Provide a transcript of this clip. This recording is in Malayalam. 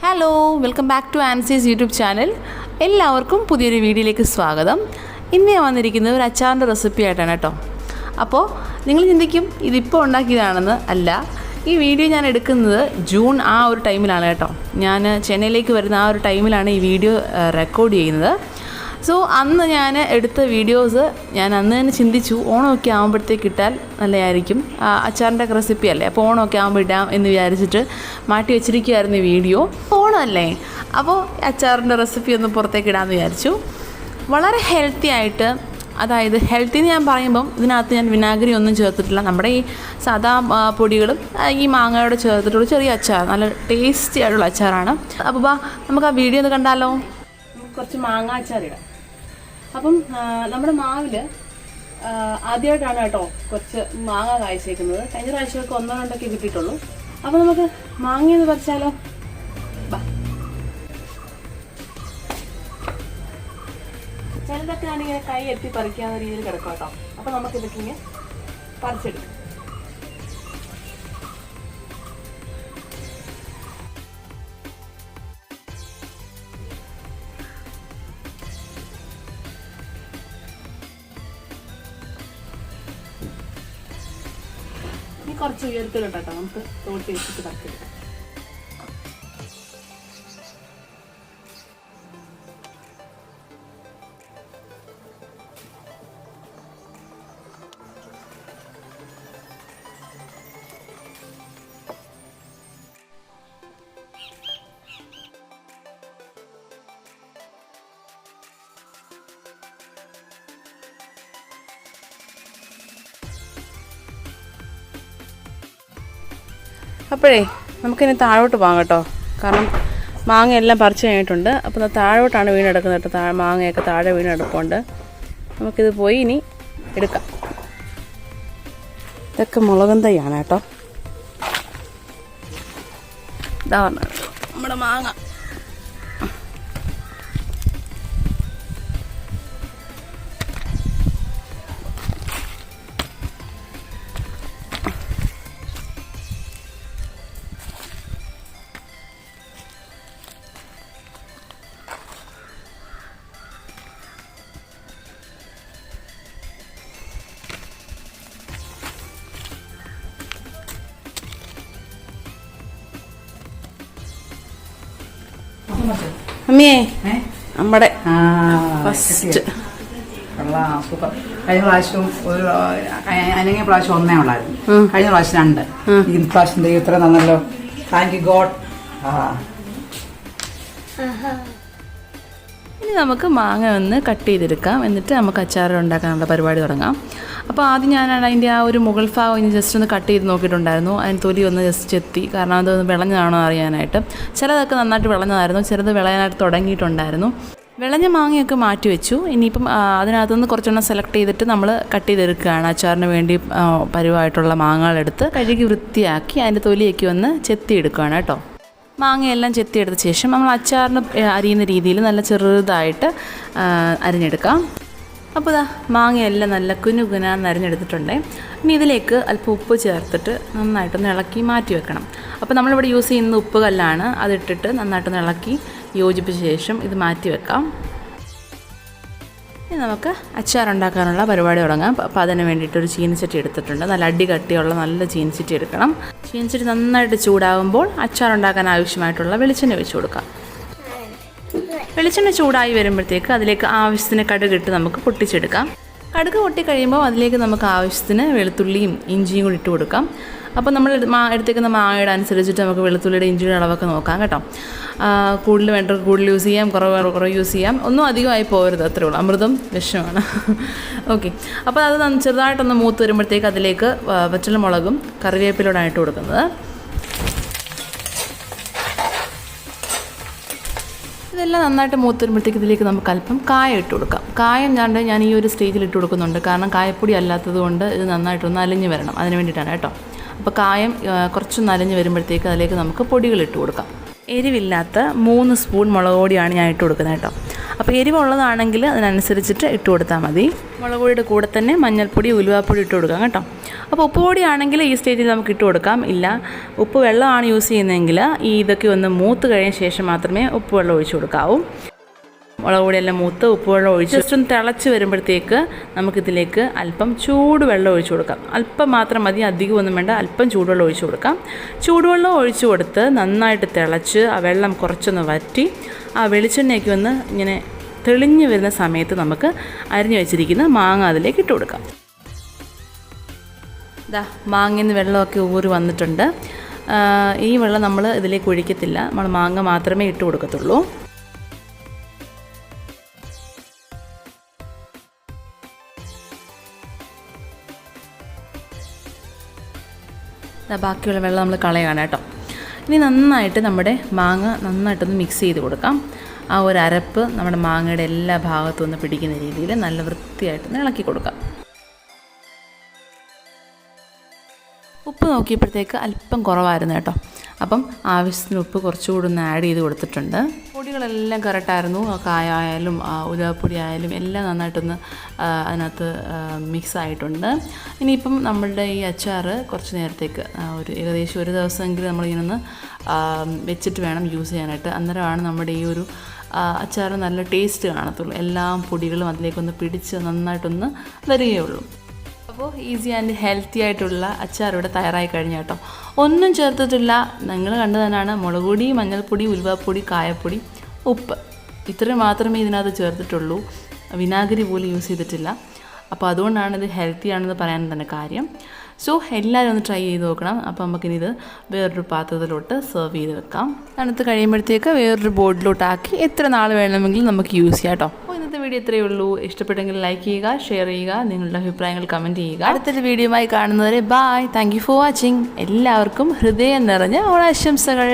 Hello, welcome back to Ancy's YouTube channel. എല്ലാവർക്കും പുതിയൊരു വീഡിയോയിലേക്ക് സ്വാഗതം. ഇന്ന് ഞാൻ വന്നിരിക്കുന്നത് ഒരു അച്ചാറിൻ്റെ റെസിപ്പി ആയിട്ടാണ് കേട്ടോ. അപ്പോൾ നിങ്ങൾ ചിന്തിക്കും ഇതിപ്പോൾ ഉണ്ടാക്കിയതാണെന്ന്. അല്ല, ഈ വീഡിയോ ഞാൻ എടുക്കുന്നത് ജൂൺ ആ ഒരു ടൈമിലാണ് കേട്ടോ. ഞാൻ ചെന്നൈയിലേക്ക് വരുന്ന ആ ഒരു ടൈമിലാണ് ഈ വീഡിയോ റെക്കോർഡ് ചെയ്യുന്നത്. സോ അന്ന് ഞാൻ എടുത്ത വീഡിയോസ് ഞാൻ അന്ന് തന്നെ ചിന്തിച്ചു, ഓണമൊക്കെ ആകുമ്പോഴത്തേക്ക് ഇട്ടാൽ നല്ലതായിരിക്കും, അച്ചാറിൻ്റെ റെസിപ്പി അല്ലേ, അപ്പോൾ ഓണമൊക്കെ ആകുമ്പോൾ ഇടാം എന്ന് വിചാരിച്ചിട്ട് മാറ്റി വെച്ചിരിക്കുകയായിരുന്നു ഈ വീഡിയോ. ഓണമല്ലേ, അപ്പോൾ അച്ചാറിൻ്റെ റെസിപ്പി ഒന്ന് പുറത്തേക്ക് ഇടാമെന്ന് വിചാരിച്ചു. വളരെ ഹെൽത്തി ആയിട്ട്, അതായത് ഹെൽത്തി എന്ന് ഞാൻ പറയുമ്പം ഇതിനകത്ത് ഞാൻ വിനാഗിരി ഒന്നും ചേർത്തിട്ടില്ല. നമ്മുടെ ഈ സാധാ പൊടികളും ഈ മാങ്ങയോട് ചേർത്തിട്ടുള്ള ചെറിയ അച്ചാർ, നല്ല ടേസ്റ്റി ആയിട്ടുള്ള അച്ചാറാണ്. അപ്പോൾ നമുക്ക് ആ വീഡിയോ ഒന്ന് കണ്ടാലോ. കുറച്ച് മാങ്ങ അച്ചാറിടാം. അപ്പം നമ്മുടെ മാവിൽ ആദ്യമായിട്ടാണ് കേട്ടോ കുറച്ച് മാങ്ങ കായ്ച്ചേക്കുന്നത്. കഴിഞ്ഞ പ്രാവശ്യമൊക്കെ ഒന്നോ രണ്ടൊക്കെ കിട്ടിയിട്ടുള്ളൂ. അപ്പം നമുക്ക് മാങ്ങയെന്ന് പറിച്ചാലോ. ചിലതൊക്കെ ഞാനിങ്ങനെ കൈ എത്തി പറിക്കാവുന്ന രീതിയിൽ കിടക്കാം കേട്ടോ. അപ്പം നമുക്കിതൊക്കെ ഇങ്ങനെ പറിച്ചെടുക്കാം. കുറച്ച് ഉയരത്തിലുണ്ട് കേട്ടോ, നമുക്ക് തോട്ടി വെച്ചിട്ട് പറിച്ചെടുക്കാം. അപ്പോഴേ നമുക്കിനി താഴോട്ട് പോകാം കേട്ടോ. കാരണം മാങ്ങയെല്ലാം പറിച്ച് കഴിഞ്ഞിട്ടുണ്ട്. അപ്പോൾ താഴോട്ടാണ് വീണെടുക്കുന്നത് കേട്ടോ. മാങ്ങയൊക്കെ താഴെ വീണെടുപ്പുണ്ട്. നമുക്കിത് പോയി ഇനി എടുക്കാം. ഇതൊക്കെ മുളകും തൈയാണ് കേട്ടോ. ഇതാ നമ്മുടെ മാങ്ങ. അമ്മേ, നമ്മുടെ ഫസ്റ്റ് സൂപ്പർ. കഴിഞ്ഞ പ്രാവശ്യവും ഒരു അനങ്ങിയ പ്രാവശ്യം ഒന്നേ ഉള്ളായിരുന്നു. കഴിഞ്ഞ പ്രാവശ്യം 2. ഈ പ്രാവശ്യം ഇത്ര നന്നല്ലോ. Thank you God. ഇനി നമുക്ക് മാങ്ങ ഒന്ന് കട്ട് ചെയ്തെടുക്കാം. എന്നിട്ട് നമുക്ക് അച്ചാർ ഉണ്ടാക്കാനുള്ള പരിപാടി തുടങ്ങാം. അപ്പോൾ ആദ്യം ഞാനാണ് അതിൻ്റെ ആ ഒരു മുകൾ ഭാഗം ഇനി ജസ്റ്റ് ഒന്ന് കട്ട് ചെയ്ത് നോക്കിയിട്ടുണ്ടായിരുന്നു. അതിന് തൊലി ഒന്ന് ജസ്റ്റ് ചെത്തി, കാരണം അതൊന്ന് വിളഞ്ഞതാണോ അറിയാനായിട്ട്. ചിലതൊക്കെ നന്നായിട്ട് വിളഞ്ഞതായിരുന്നു, ചിലത് വിളയാനായിട്ട് തുടങ്ങിയിട്ടുണ്ടായിരുന്നു. വിളഞ്ഞ മാങ്ങയൊക്കെ മാറ്റി വെച്ചു. ഇനിയിപ്പം അതിനകത്തുനിന്ന് കുറച്ചെണ്ണം സെലക്ട് ചെയ്തിട്ട് നമ്മൾ കട്ട് ചെയ്തെടുക്കുകയാണ്. അച്ചാറിന് വേണ്ടി പരുവായിട്ടുള്ള മാങ്ങകളെടുത്ത് കഴുകി വൃത്തിയാക്കി അതിൻ്റെ തൊലിയൊക്കെ ഒന്ന് ചെത്തിയെടുക്കുകയാണ് കേട്ടോ. മാങ്ങയെല്ലാം ചെത്തിയെടുത്ത ശേഷം നമ്മൾ അച്ചാറിന് അരിയുന്ന രീതിയിൽ നല്ല ചെറുതായിട്ട് അരിഞ്ഞെടുക്കാം. അപ്പോൾ ഇതാ മാങ്ങയെല്ലാം നല്ല കുനുകുനാന്ന് അരിഞ്ഞെടുത്തിട്ടുണ്ട്. ഇനി ഇതിലേക്ക് അല്പം ഉപ്പ് ചേർത്തിട്ട് നന്നായിട്ടൊന്ന് ഇളക്കി മാറ്റി വെക്കണം. അപ്പോൾ നമ്മളിവിടെ യൂസ് ചെയ്യുന്ന ഉപ്പ് കല്ലാണ്. അതിട്ടിട്ട് നന്നായിട്ടൊന്ന് ഇളക്കി യോജിപ്പിച്ച ശേഷം ഇത് മാറ്റി വെക്കാം. ഇനി നമുക്ക് അച്ചാറുണ്ടാക്കാനുള്ള പരിപാടി തുടങ്ങാം. അപ്പോൾ അതിന് വേണ്ടിയിട്ടൊരു ചീനച്ചട്ടി എടുത്തിട്ടുണ്ട്. നല്ല അടി കട്ടിയുള്ള നല്ല ചീനച്ചട്ടി എടുക്കണം. ചീനച്ചട്ടി നന്നായിട്ട് ചൂടാകുമ്പോൾ അച്ചാറുണ്ടാക്കാൻ ആവശ്യമായിട്ടുള്ള വെളിച്ചെണ്ണ ഒഴിച്ച് കൊടുക്കാം. വെളിച്ചെണ്ണ ചൂടായി വരുമ്പോഴത്തേക്ക് അതിലേക്ക് ആവശ്യത്തിന് കടുകിട്ട് നമുക്ക് പൊട്ടിച്ചെടുക്കാം. കടുക് പൊട്ടി കഴിയുമ്പോൾ അതിലേക്ക് നമുക്ക് ആവശ്യത്തിന് വെളുത്തുള്ളിയും ഇഞ്ചിയും കൂടി ഇട്ട് കൊടുക്കാം. അപ്പോൾ നമ്മൾ എടുത്തേക്കുന്ന മാങ്ങയുടെ അനുസരിച്ചിട്ട് നമുക്ക് വെളുത്തുള്ളിയുടെ ഇഞ്ചിയുടെ അളവൊക്കെ നോക്കാം കേട്ടോ. കൂടുതൽ വേണ്ട കൂടുതൽ യൂസ് ചെയ്യാം, കുറവ് യൂസ് ചെയ്യാം. ഒന്നും അധികമായി പോകരുത്, അത്രേ ഉള്ളൂ. അമൃതം വിഷമാണ്. ഓക്കെ, അപ്പോൾ അത് ചെറുതായിട്ടൊന്ന് മൂത്ത് വരുമ്പോഴത്തേക്ക് അതിലേക്ക് പച്ചമുളകും കറിവേപ്പിലൂടാണ് ഇട്ട് കൊടുക്കുന്നത്. ഇതെല്ലാം നന്നായിട്ട് മൂത്ത് വരുമ്പോഴത്തേക്ക് ഇതിലേക്ക് നമുക്ക് അല്പം കായം ഇട്ട് കൊടുക്കാം. കായം ഞാൻ ഈ ഒരു സ്റ്റേജിൽ ഇട്ട് കൊടുക്കുന്നുണ്ട്, കാരണം കായപ്പൊടി അല്ലാത്തത് കൊണ്ട് ഇത് നന്നായിട്ടൊന്ന് അലിഞ്ഞ് വരണം. അതിന് വേണ്ടിയിട്ടാണ് കേട്ടോ. അപ്പോൾ കായം കുറച്ചൊന്ന് അലിഞ്ഞ് വരുമ്പോഴത്തേക്ക് അതിലേക്ക് നമുക്ക് പൊടികൾ ഇട്ട് കൊടുക്കാം. എരിവില്ലാത്ത 3 സ്പൂൺ മുളക് പൊടിയാണ് ഞാൻ ഇട്ട് കൊടുക്കുന്നത് കേട്ടോ. അപ്പോൾ എരിവുള്ളതാണെങ്കിൽ അതിനനുസരിച്ചിട്ട് ഇട്ട് കൊടുത്താൽ മതി. മുളക് പൊടിയുടെ കൂടെ തന്നെ മഞ്ഞൾപ്പൊടി, ഉലുവാപ്പൊടി ഇട്ട് കൊടുക്കാം കേട്ടോ. അപ്പോൾ ഉപ്പ് പൊടിയാണെങ്കിൽ ഈ സ്റ്റേജിൽ നമുക്ക് ഇട്ട് കൊടുക്കാം. ഇല്ല ഉപ്പ് വെള്ളമാണ് യൂസ് ചെയ്യുന്നതെങ്കിൽ ഈ ഇതൊക്കെ ഒന്ന് മൂത്ത് കഴിഞ്ഞ ശേഷം മാത്രമേ ഉപ്പ് വെള്ളം ഒഴിച്ചു കൊടുക്കാവൂ. മുളക് പൊടിയെല്ലാം മൂത്ത് ഉപ്പ് വെള്ളം ഒഴിച്ച് ജസ്റ്റ് ഒന്ന് തിളച്ച് വരുമ്പോഴത്തേക്ക് നമുക്കിതിലേക്ക് അല്പം ചൂടുവെള്ളം ഒഴിച്ചു കൊടുക്കാം. അല്പം മാത്രം മതി, അധികമൊന്നും വേണ്ട. അല്പം ചൂടുവെള്ളം ഒഴിച്ചു കൊടുക്കാം. ചൂടുവെള്ളം ഒഴിച്ചു കൊടുത്ത് നന്നായിട്ട് തിളച്ച് ആ വെള്ളം കുറച്ചൊന്ന് വറ്റി ആ വെളിച്ചെണ്ണയൊക്കെ ഒന്ന് ഇങ്ങനെ തെളിഞ്ഞ് വരുന്ന സമയത്ത് നമുക്ക് അരിഞ്ഞു വെച്ചിരിക്കുന്ന മാങ്ങ അതിലേക്ക് ഇട്ട് കൊടുക്കാം. ഇതാ മാങ്ങയിൽ നിന്ന് വെള്ളമൊക്കെ ഊറി വന്നിട്ടുണ്ട്. ഈ വെള്ളം നമ്മൾ ഇതിലേക്ക് ഒഴിക്കത്തില്ല, നമ്മൾ മാങ്ങ മാത്രമേ ഇട്ട് കൊടുക്കത്തുള്ളൂ. ബാക്കിയുള്ള വെള്ളം നമ്മൾ കളയാണ് കേട്ടോ. ഇനി നന്നായിട്ട് നമ്മുടെ മാങ്ങ നന്നായിട്ടൊന്ന് മിക്സ് ചെയ്ത് കൊടുക്കാം. ആ ഒരു അരപ്പ് നമ്മുടെ മാങ്ങയുടെ എല്ലാ ഭാഗത്തും ഒന്ന് പിടിക്കുന്ന രീതിയിൽ നല്ല വൃത്തിയായിട്ടൊന്ന് ഇളക്കി കൊടുക്കാം. ഉപ്പ് നോക്കിയപ്പോഴത്തേക്ക് അല്പം കുറവായിരുന്നു കേട്ടോ. അപ്പം ആവശ്യത്തിന് ഉപ്പ് കുറച്ചുകൂടി ഒന്ന് ആഡ് ചെയ്ത് കൊടുത്തിട്ടുണ്ട്. പൊടികളെല്ലാം കറക്റ്റായിരുന്നു. കായ ആയാലും ഉലുവപ്പൊടി ആയാലും എല്ലാം നന്നായിട്ടൊന്ന് അതിനകത്ത് മിക്സ് ആയിട്ടുണ്ട്. ഇനിയിപ്പം നമ്മളുടെ ഈ അച്ചാർ കുറച്ച് നേരത്തേക്ക് ഏകദേശം ഒരു ദിവസമെങ്കിലും നമ്മളിങ്ങനെ ഒന്ന് വെച്ചിട്ട് വേണം യൂസ് ചെയ്യാനായിട്ട്. അന്നേരമാണ് നമ്മുടെ ഈ ഒരു അച്ചാർ നല്ല ടേസ്റ്റ് കാണത്തുള്ളൂ. എല്ലാ പൊടികളും അതിലേക്കൊന്ന് പിടിച്ച് നന്നായിട്ടൊന്ന് വരികയുള്ളൂ. അപ്പോൾ ഈസി ആൻഡ് ഹെൽത്തി ആയിട്ടുള്ള അച്ചാർ ഇവിടെ തയ്യാറായി കഴിഞ്ഞു കേട്ടോ. ഒന്നും ചേർത്തിട്ടില്ല. നിങ്ങൾ കണ്ടു തന്നെയാണ്. മുളക് പൊടി, മഞ്ഞൾപ്പൊടി, ഉലുവപ്പൊടി, കായപ്പൊടി, ഉപ്പ്, ഇത്രയും മാത്രമേ ഇതിനകത്ത് ചേർത്തിട്ടുള്ളൂ. വിനാഗിരി പോലും യൂസ് ചെയ്തിട്ടില്ല. അപ്പോൾ അതുകൊണ്ടാണ് ഇത് ഹെൽത്തി ആണെന്ന് പറയാൻ തന്നെ കാര്യം. സോ എല്ലാവരും ഒന്ന് ട്രൈ ചെയ്ത് നോക്കണം. അപ്പോൾ നമുക്കിനി ഇത് വേറൊരു പാത്രത്തിലോട്ട് സെർവ് ചെയ്ത് വെക്കാം. തണുത്ത് കഴിയുമ്പോഴത്തേക്ക് വേറൊരു ബോർഡിലോട്ടാക്കി എത്ര നാൾ വേണമെങ്കിലും നമുക്ക് യൂസ് ചെയ്യാം കേട്ടോ. അപ്പോൾ ഇന്നത്തെ വീഡിയോ ഇത്രയേ ഉള്ളൂ. ഇഷ്ടപ്പെട്ടെങ്കിൽ ലൈക്ക് ചെയ്യുക, ഷെയർ ചെയ്യുക, നിങ്ങളുടെ അഭിപ്രായങ്ങൾ കമൻറ്റ് ചെയ്യുക. അടുത്തൊരു വീഡിയോയുമായി കാണുന്നവരെ bye. Thank you for watching. എല്ലാവർക്കും ഹൃദയം നിറഞ്ഞ ഓണാശംസകൾ.